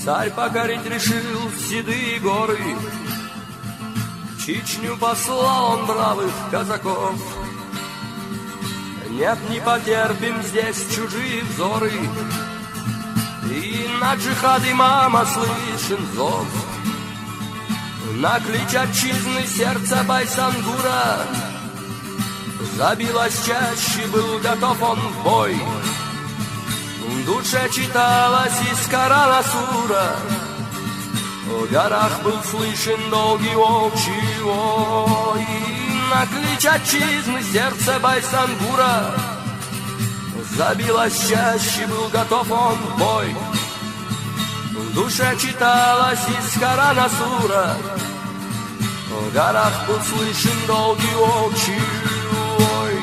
Царь покорить решил седые горы, в Чечню послал он бравых казаков. Нет, не потерпим здесь чужие взоры, и на джихад имама слышен зов. На клич отчизны сердце Байсангура забилось чаще, был готов он в бой. В душе читалась из Корана сура, в горах был слышен долгий волчий вой. На клич отчизны сердце Байсангура забилось чаще, был готов он в бой. В душе читалась из Корана сура, в горах был слышен долгий волчий вой.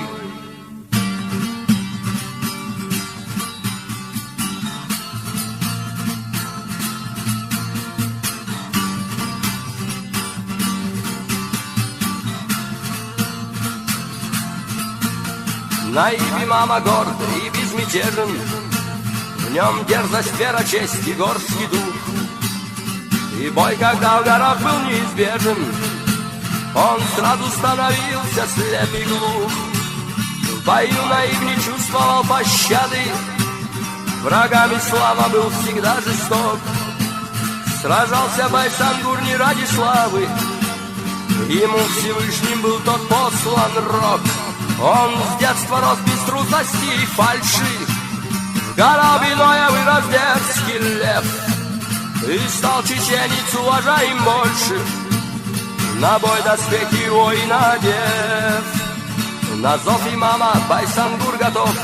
На Ибе мама горд и безмятежен, в нем дерзость, вера, честь и горский дух. И бой, когда в горах был неизбежен, он сразу становился слеп и глух. В бою на Ибе не чувствовал пощады, врагам ислама был всегда жесток. Сражался Байсангур не ради славы, ему Всевышним был тот послан рок. Он с детства рос без трусости и фальши, в Горобиное вырос дерзкий лев, и стал чеченец уважаем больше, на бой доспехи его и надев. На зов имама Байсангур готов,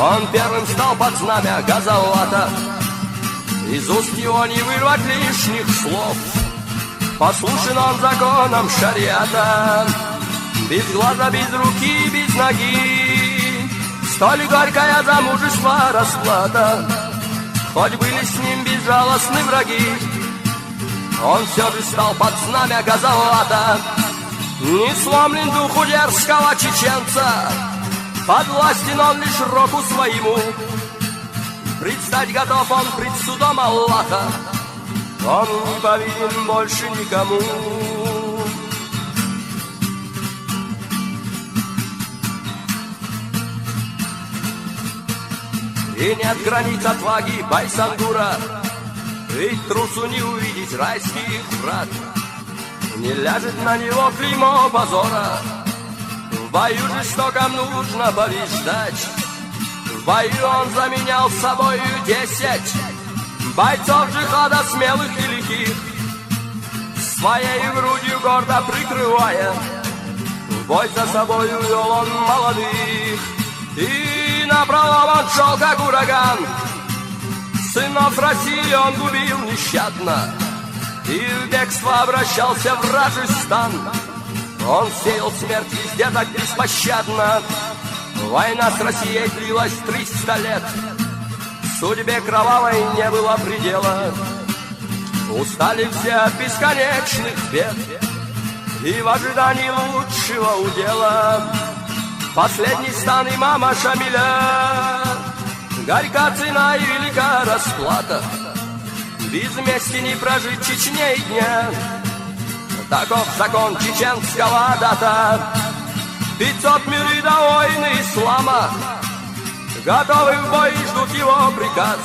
он первым стал под знамя Газауата, из уст его не вырвать лишних слов, послушен он законам шариата. Без глаза, без руки, без ноги, столь горькая за мужество расплата. Хоть были с ним безжалостны враги, он все же стал под знамя Газауата. Не сломлен духу дерзкого чеченца, подвластен он лишь року своему. Предстать готов он пред судом Аллаха, он не повинен больше никому. И нет границ отваги Байсангура, ведь трусу не увидеть райских врат. Не ляжет на него клеймо позора, в бою жестоком нужно побеждать. В бою он заменял собою 10 бойцов джихада смелых и лихих, своей грудью гордо прикрывая, в бой за собою вел он молодых. И напролом он шел, как ураган, сынов России он губил нещадно, и в бегство обращался в вражий стан. Он сеял смерть везде так беспощадно. Война с Россией длилась 300 лет, судьбе кровавой не было предела. Устали все от бесконечных бед, и в ожидании лучшего удела последний стан имама Шамиля. Горька цена и велика расплата, без мести не прожить Чечне и дня. Таков закон чеченского дата. 500 мюрида войны ислама готовы в бой, ждут его приказ.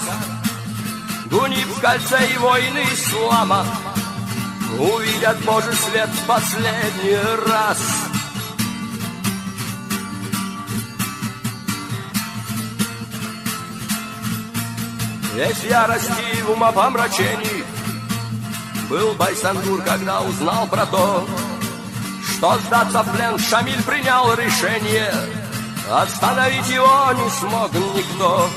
Дуни в кольце и войны ислама увидят Божий свет в последний раз. Весь в ярости и в умопомрачении был Байсангур, когда узнал про то, что сдаться в плен Шамиль принял решение. Остановить его не смог никто.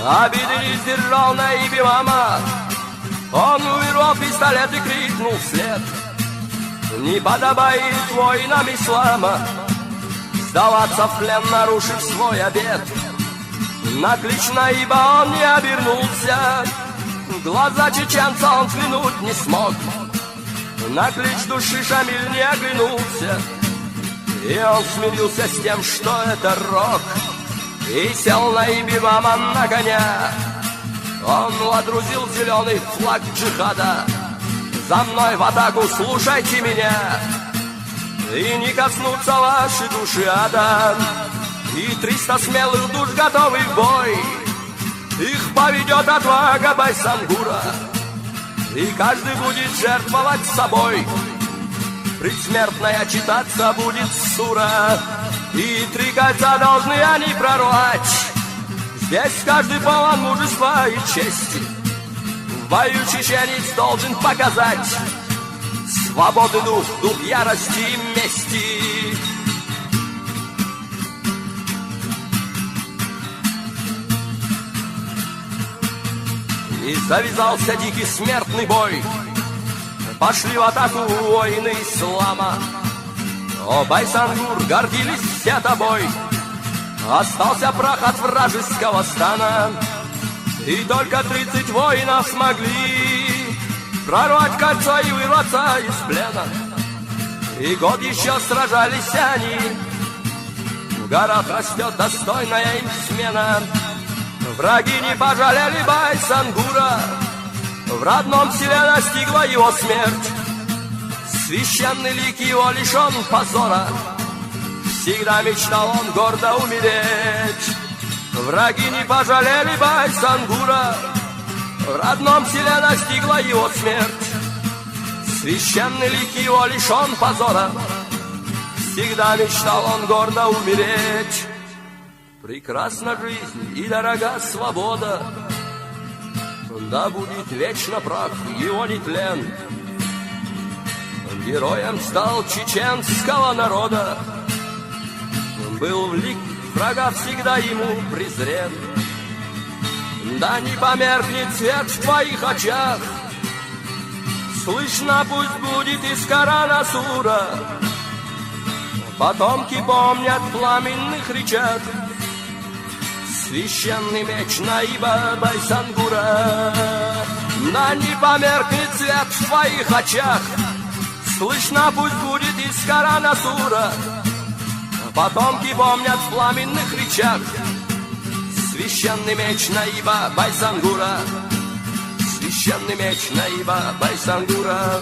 Обиды не сдержал на Ибе мама. Он вырвал пистолет и крикнул вслед: не подобает воинам ислама сдаваться в плен, нарушив свой обет. На клич на Ибе он не обернулся, в глаза чеченца он взглянуть не смог. На клич души Шамиль не оглянулся, и он смирился с тем, что это рок, и сел на Ибе мама на коня. Он водрузил зеленый флаг джихада. За мной в атаку, слушайте меня, и не коснутся ваши души ада. И 300 смелых душ готовы в бой, их поведет отвага Байсангура, и каждый будет жертвовать собой. Предсмертная читаться будет сура, и 3 кольца должны они прорвать. Здесь каждый полон мужества и чести. В бою чеченец должен показать свободы дух, дух ярости и мести. И завязался дикий смертный бой. Пошли в атаку воины ислама. О, Байсангур, гордились все тобой. Остался прах от вражеского стана, и только 30 воинов смогли прорвать кольцо и вырваться из плена. И год еще сражались они. В горах растет достойная им смена. Враги не пожалели Байсангура, в родном селе настигла его смерть. Священный лик его лишен позора, всегда мечтал он гордо умереть. Враги не пожалели Байсангура, в родном селе настигла его смерть. Священный лик его лишен позора, всегда мечтал он гордо умереть. Прекрасна жизнь и дорога свобода, да будет вечно прах его нетлен. Героем стал чеченского народа, был в лик врага всегда ему презрен. Да не померкнет свет в твоих очах, слышно пусть будет из Корана сура. Потомки помнят в пламенных речах священный меч Наиба Байсангура. Да не померкнет свет в твоих очах, слышно пусть будет из Корана сура. Потомки помнят в пламенных речах священный меч Наиба Байсангура. Священный меч Наиба Байсангура.